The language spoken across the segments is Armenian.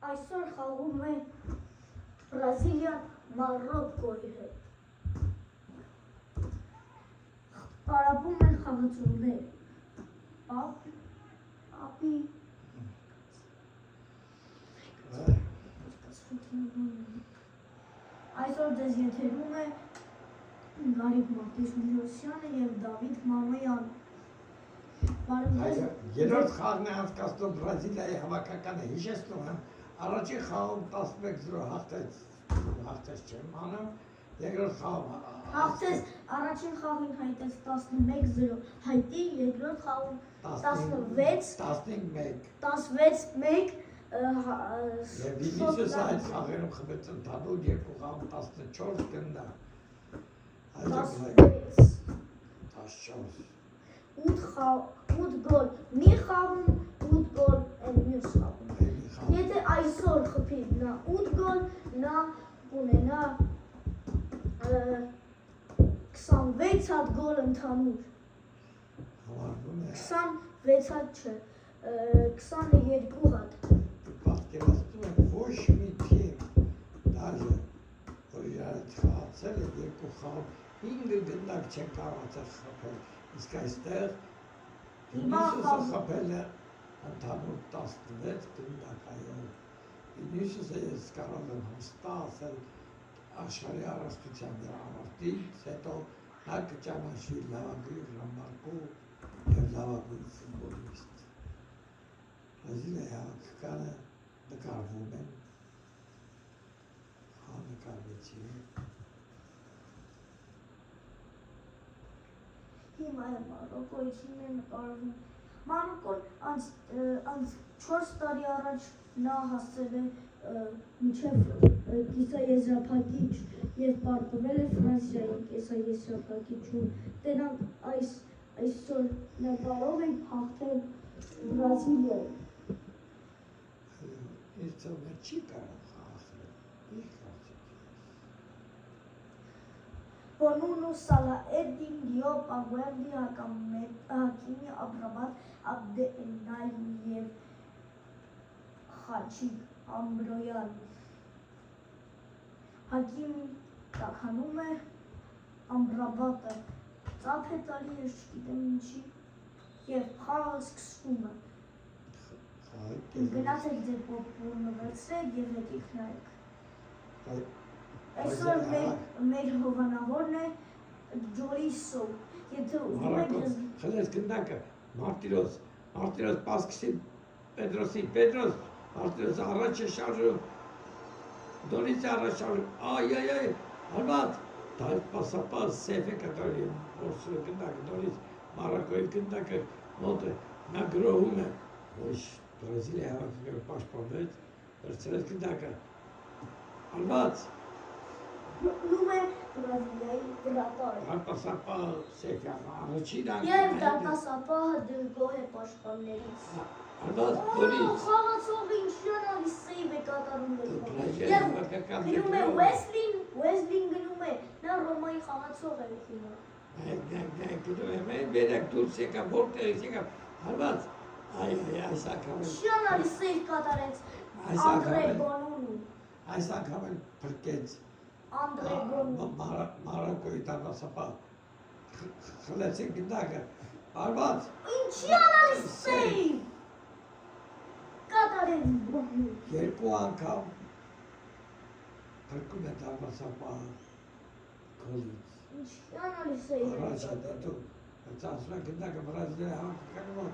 Այսօր խաղում է Բրազիլիան Մարոկկոյի հետ։ Պարապում են խաղացողներ։ Ապի Այսօր ձեզ եթերում է Գարիկ Մարտիրոսյանը և Դավիթ Մամայանը։ Երրորդ խաղն է անցկացնում Բրազիլիայի հավաքականը, հիշեցնում եմ, առաջին խաղում 11-0 հաղթեց Ջերմանը, երկրորդ խաղում հաղթեց, առաջին խաղին հայտեց 11-0 Հայտի, երկրորդ խաղում 16-1 Եվ Վինիսիուսը այդ խաղերում խմեց ընդհանուր երկու խաղում 14 գնդակ։ 8 գոլ մի խաղում, 8 գոլ են մյուս խաղում։ Եթե այսօր խփի նա 8 գոլ, նա կունենա 26 հատ գոլ ընդհանուր։ 26 հատ չէ, 22 հատ։ Պատկերացնում եմ ոչ մի թիմ, դաժե, որ իրարից խաղացել է երկու խաղում 5 գնդակ չեն կարողացել խփել, իսկ այստեղ Վինիսիուսը խփել է ընդհանուր 16 գնդակ, այո։ Վինիսիուսը ես կարող եմ հստակ ասել աշխարհի առողջության դրամատից հետո նա կճանաչի լավագույն ռամբարկու և լավագույն ֆուտբոլիստ։ Բրազիլիայի հավաքականը նկարվում են, նկարվեցի։ Հիմա է Մարոկկոյի թիմն է նկարվում։ Մարոկկոն անց 4 տարի առաջ նա հասել է մինչև կիսաեզրափակիչ և պարտվել է Ֆրանսիայի կիսաեզրափակիչում։ Դրանք այսօր նա կարող են հաղթել Բրազիլիայի։ Ես թվում է չի կարող խաղացել, իր կարծիքով։ Բոնունու Սալահեդդին Դիոպ Ագուերդի Հակիմի Աբրաբատ Աբդենայի և Խաչիկ Ամբրոյան։ Հակիմին տաքանում է, Ամբրաբատը ծափ է տալի, ես չգիտեմ ինչի, և խաղը սկսվում է։ Գնացեք ձեր պոպկորնը վերցրեք և եկեք նայեք։ Այսօր մեր հովանավորն է Ջորիսո։ Խլեց գնդակը, Մարտիրոս պասկսի Պետրոսի, Մարտիրոսը առաջ է շարժում, Դոնիսը առաջ շարժում, այ, հարված, պասապաս սեվ է կատարի, որսում է գնդակը, Դոնիս Մարոկկոյի գնդակը մոտ է, նա գրոհում է, ոչ Բրազիլիայի հավաքականը պաշտպանվեց, վերցրեց գնդակը, հարված, Նում է Բրազիլիայի գրատարը։ Դարտասապահը Սեֆյան, առաջին Եվ դարտասապահը դժգոհ է պաշտպաններից։ Հարված Դոնիս։ Խաղացողը ինչանալի սեյվ է կատարում Գնում է Ուեսլին գնում է, նա Ռոմայի խաղացող է հիմա։ Գնում է, բերակ դուրս եկավ, որտեղից եկավ, հարված, այս անգամ ինչանալի սեյվ կատարեց Անդրե Բոնունին։ Այս անգամ էլ փրկեց Մարոկկոյի դարտասապահ խլեցին գնդակը, հարված Ինչանալի սեյվ կատարեց Բոնունին։ Երկու անգամ փրկում է դարտասապահը գոլից։ Ինչանալի սեյվ Առաջ է դետում, ծածում է գնդակը Բրազիլիայի հավաքականի մոտ,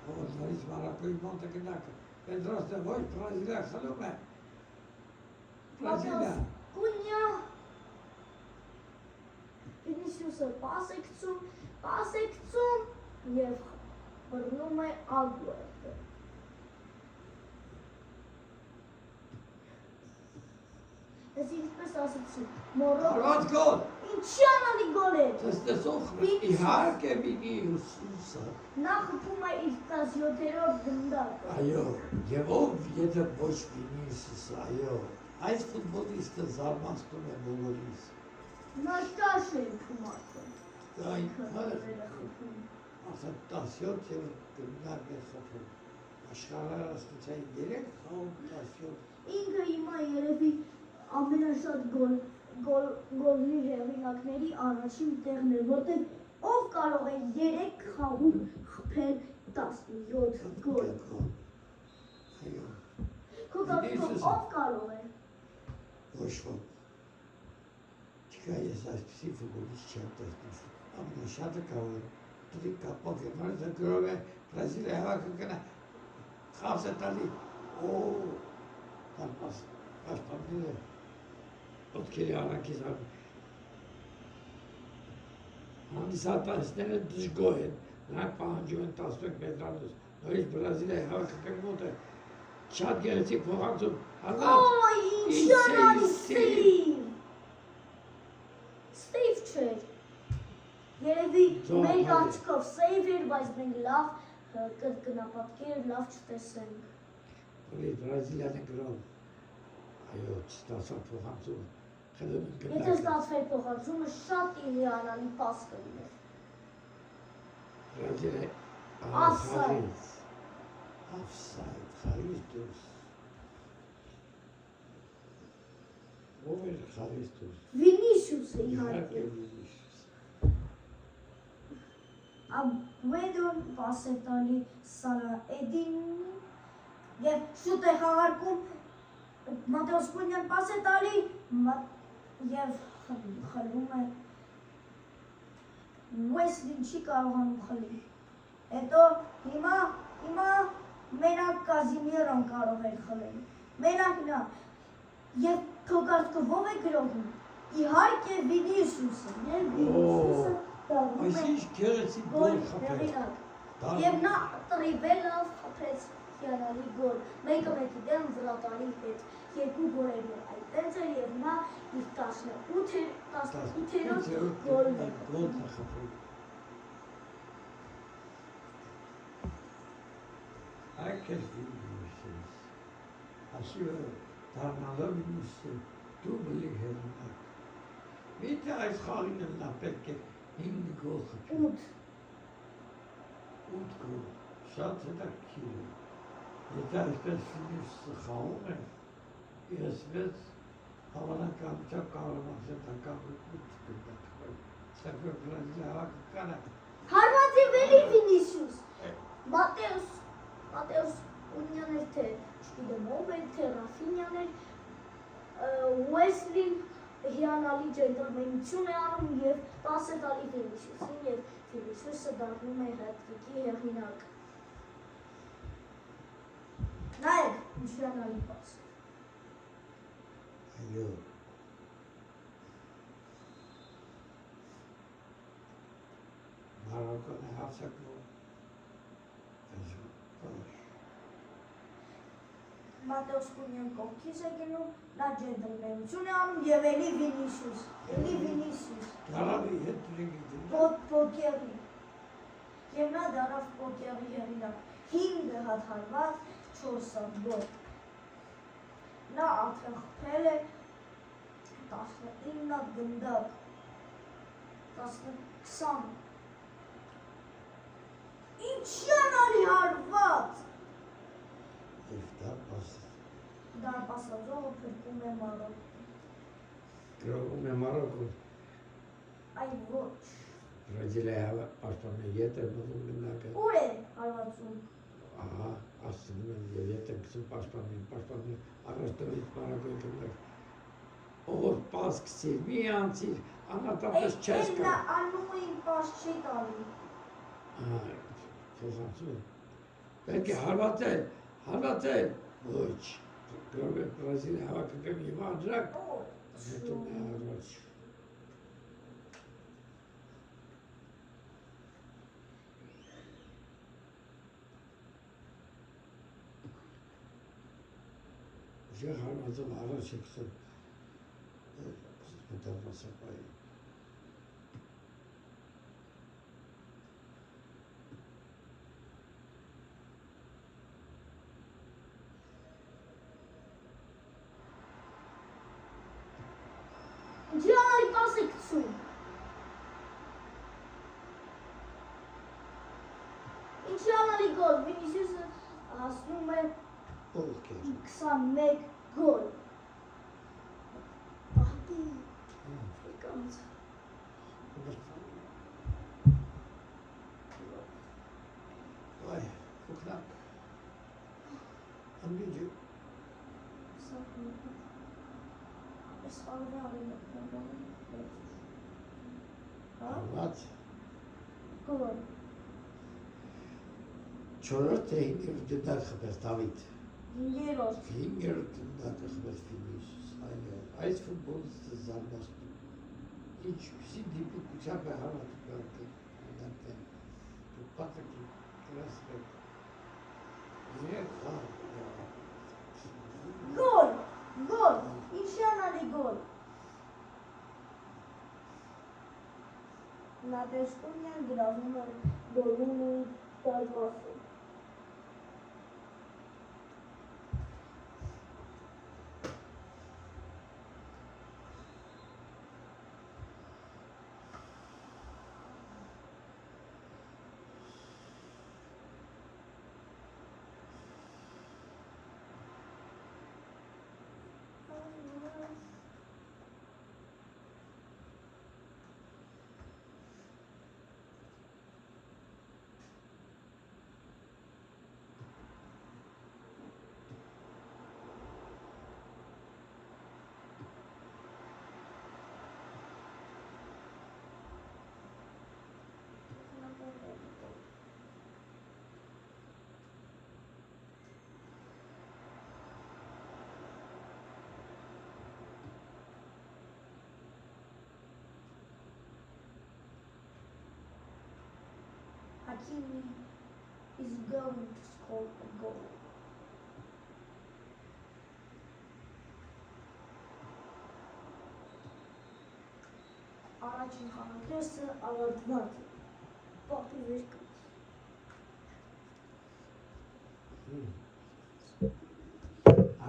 ով նորից Մարոկկոյի մոտ է գնդակը, Պետրոսն է ոչ Բրազիլիա խլում է, Բրազիլիա։ Կունյա Վինիսիուսը պաս է գցում և բռնում է Ագուերդը։ Ես ինչպես ասեցի, Հարված գոլ։ Ինչանալի գոլ է։ Ես տեսող իհարկե Վինիսիուսը։ Նա խփում է իր 17-րդ գնդակը։ Այո, և ով եթե ոչ Վինիսիուսը, այո, այս ֆուտբոլիստը զարմացնում է բոլորիս։ Նա ճաշ է խմացել։ Ասա 17 և գնդակ է խփում։ Աշխարհը աստծային 3 խաղում 17 Ինքը հիմա երևի ամենաշատ գոլի հեղինակների առաջին տեղն է, որտեղ ով կարող է 3 խաղում խփել 17 գոլ։ Այո, Քո կարծիքով ով կարող է։ ոչ ոք։ Չկա ես այսպիսի ֆուտբոլիստ չեմ տեսնում։ Ամենաշատը կարող է դրի կապով գնալ, գրով է Բրազիլիա հավաքը գնա խաղս է տալի, տարպաս, պաշտպանվել է, ոտքերի արանքից հանդիսատեսները դժգոհ են, նրանք պահանջում են 11 մետրանոց, նորից Բրազիլիայի հավաքը մոտ է, շատ գեղեցիկ փոխանցում, Ինչանալի Ստիվ չէր, երևի մեկ աչքով սեյվ էր, բայց մենք լավ կրկնապատկեր լավ չտեսենք։ Բրազիլիան է գրով, այո, չստացավ փոխանցում, խելում են գնակ։ Եթե ստացվեր փոխանցումը շատ իհիանալի պաս կլիներ։ Բրազիլիա Offside, խարիստուս։ Ով էր խարիստուս։ Վինիսիուսը իհարկե։ Ավեդոն պաս է տալի Սարաեդին և շուտ է խաղարկում Մատեոս Կունյան պաս է տալի և խլում է Ուեսլին չի կարողանում խլի հետո հիմա մենակ Կազիմիրոն կարող էր խլել մենակ նա և քո կարծիքով ով է գրողում իհարկե Վինիսիուսը Վինիսիուսը Այսինչ գեղեցիկ գոլ խփել։ Եվ նա տրիվելով խփեց հիանալի գոլ։ Մեկը մեկի դեմ վրատանի հետ 2 գոլերով այդտենց էր և նա իր 18-րդ գոլն է խփել։ Այդ է Վինիսիուս։ Ասիը դառնալով Վինիսիուս դուբլի հեղինակ։ Միթե այս խաղին էլ նա պետք է 5 գոլ խփել։ 8 գոլ, շատ հետաքրքիր է։ Եթե այսպես Վինիսիուսը խաղում է, ես մեծ հավանականությամբ կարող եմ սեփական 8 գոլ խփել։ Սակայն Բրազիլիա հավաքը կանը։ Հարվածևելի Վինիսիուս։ Մատեոս Կունյան էր թե չգիտեմ ով էր, թե Ռաֆինյան էր, Ուեսլին հիանալի ջենտլմենություն է անում և պաս է տալի Վինիսիուսին և Վինիսիուսը դառնում է հեթրիկի հեղինակ։ Նայեք, ինչ հիանալի պաս։ Այո։ Մարոկոն է հարձակվում։ Մատեոս Կունյան կողքից է գնում, նա ջենտլմենություն է անում և էլի Վինիսիուս։ Դարավի հեթրիկի Պոկերի։ Եվ նա դարավ Պոկերի հեղինակ 5 հատ հարված, 4 հատ գոլ։ Նա արդեն խփել է 19 գնդակ, 20 Ինչ հիանալի հարված։ Եվ Դարպասաձողը փրկում է Մարոկոն։ գրովում է Մարոկոն։ Այ ոչ։ Բրազիլիայի պաշտպանը ետ է մնում գնակը։ Ուր է հարվածում։ Ահա, ասում են և ետ են կսում պաշտպանին, առաջ տնից Մարոկոյի գնակ։ Որ պաս կսիր, մի անցիր, անատապես չես կա։ Նա անումին պաս չի տալի։ Փոխանցում են։ Պետք է հարվածել, ոչ, գրով է Բրազիլիա հավաքը գնի հիմա անդրակ, հետո նա հարված։ Ուժեղ հարվածով առաջ է կսում, մտարվասապայի։ Հիանալի պաս է գցում։ Ինչ հիանալի գոլ, Վինիսիուսը հասնում 21 գոլ։ Ահտի, կանց։ Vay, koknak. Amcacığım. Anlat. Գոլ։ Չորրորդ թե հինգերորդ դար խփեց Դավիթ։ 5-րդ։ Հինգերորդ դար խփեց Վինիսիուս։ Այս ֆուտբոլիստը զարմացնում։ Ինչպիսի դիպուկությամբ է հավատում դրանք։ Պատրիկ կրասպետ։ Գոլ, գոլ, ինչի անալի գոլ։ Նատեշկունյան գրավում է գոլում ու դարպասում։ Hakimi is going to score a goal. Առաջին խաղակեսը ավարտված է։ Պապի վերքը։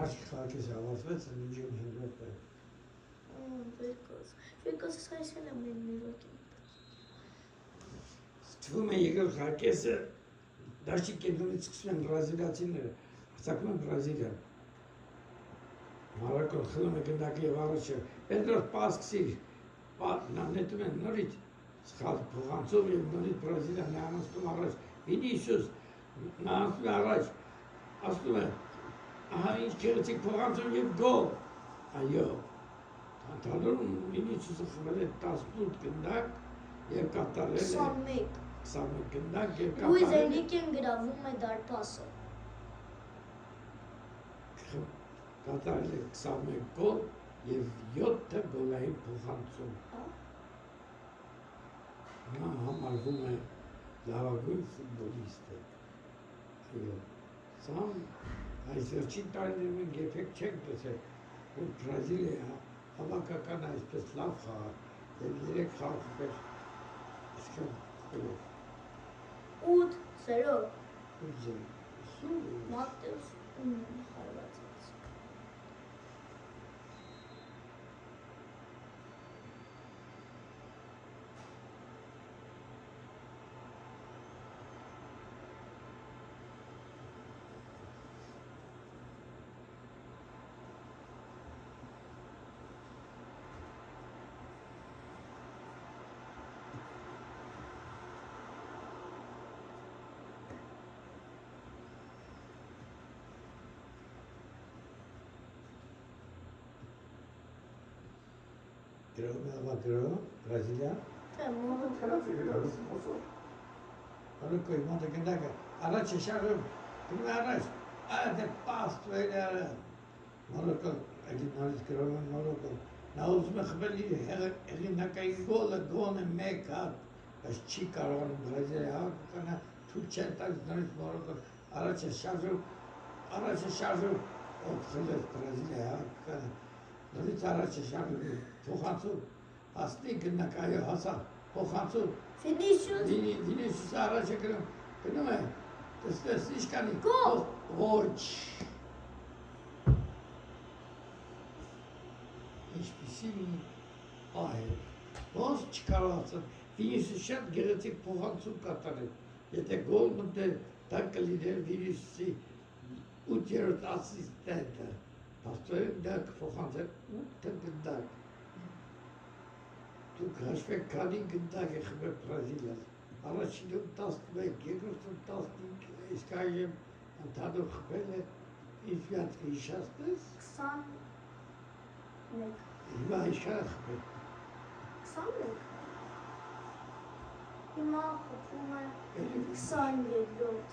Aşk herkese avazvet, mıcım hindot. Վերքոս սկսել եմ ներոքի։ Թվում է եկել herkese դաշի կենտրոնից սկսում են բրազիլիացիները, հարձակվում են Բրազիլիան։ Մարոկոն խլում է գնդակի և առաջը, Պետրոս պասկսի, նետում են նորից սխալ փոխանցով և նորից Բրազիլիան նահանցում առաջ, Վինիսիուս նահանցում է առաջ, ասում է, ահա ինչ կեղեցիկ փոխանցում և գոլ, այո, Տանտալում Վինիսիուսը խմել է 18 գնդակ և կատարել է 21 գնդակ և Լուիս Էնրիկեն գրավում է դարպասը։ կատարել է 21 գոլ և 7 գոլային փոխանցում։ Նա համարվում է լավագույն ֆուտբոլիստ է։ Այո, սա այս վերջին տարիներին մենք երբեք չենք տեսել, որ Բրազիլիա հավաքական այսպես լավ խաղ և 3 խաղ պես այսքան 8-0 ուզում։ Մատեուս հարվածեց։ Գրով, Բրազիլիա։ Չէ, մոտ Մարոկոյի մոտը գնդակը, առաջ է շարում, գնում է առաջ, այդ է պաստ վելյարը։ Մարոկո, այդի նորից գրով են Մարոկո, նա ուզում է խբել իր հեղինակային գոլը, գոն է մեկ հատ, բայց չի կարողանում Բրազիլիա հավաքականը, թույլ չեն տալիս նորից Մարոկո, առաջ է շարժում, ով խլեց Բրազիլիա հավաքականը, նորից առաջ է շարժում, փոխանցում, հասնի գնդակ, այո, հասա, փոխանցում, Վինիսիուս առաջ է գնում է, տեսնես ինչ կանի, Գոլ! Ոչ, ինչպիսի մի պահ է, ոնց չկարողացան, Վինիսիուս շատ գեղեցիկ փոխանցում կատարել, եթե գոլ մտներ, դա կլիներ Վինիսիուսի 8-րդ ասիստենտը, Պաստորեն դա կփոխանցել 8 գնդակ։ Դուք հաշվեք քանի գնդակ է խմել Բրազիլիան։ Առաջինում 11, երկրորդում 15, իսկ այժմ ընդհանուր խմել է ինչ միացքի հիշացնես։ 21։ Հիմա ինչքան է խմել։ 21։ Հիմա խփում է 22-րդ։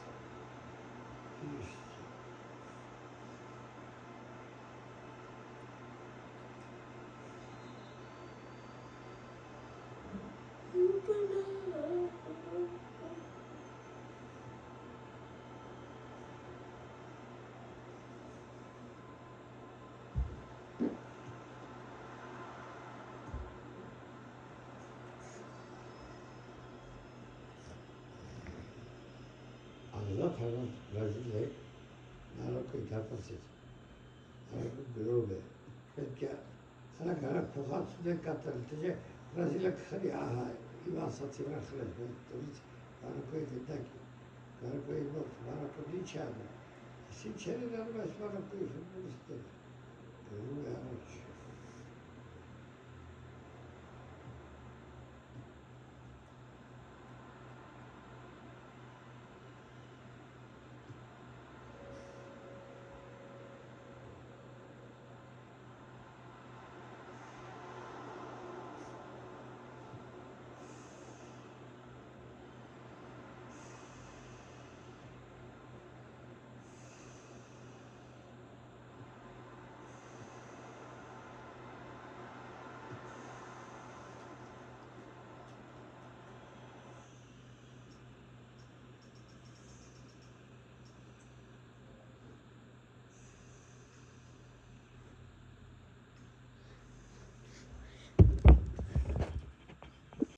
Ազատ հարած Բրազիլիա Մարոկոյի դապասից, Մարոկո գրով է, պետք է հրակ փոխանցում են կատարել, թե Բրազիլիա կխրի, ահա, իմ ասացի վրա խրել, տորից Մարոկոյի գնդակի, Մարոկոյի մոտ, Մարոկոն ինչ է անում, ինչ են անում այս Մարոկոյի ֆուտբոլիստները, գրում է առաջ։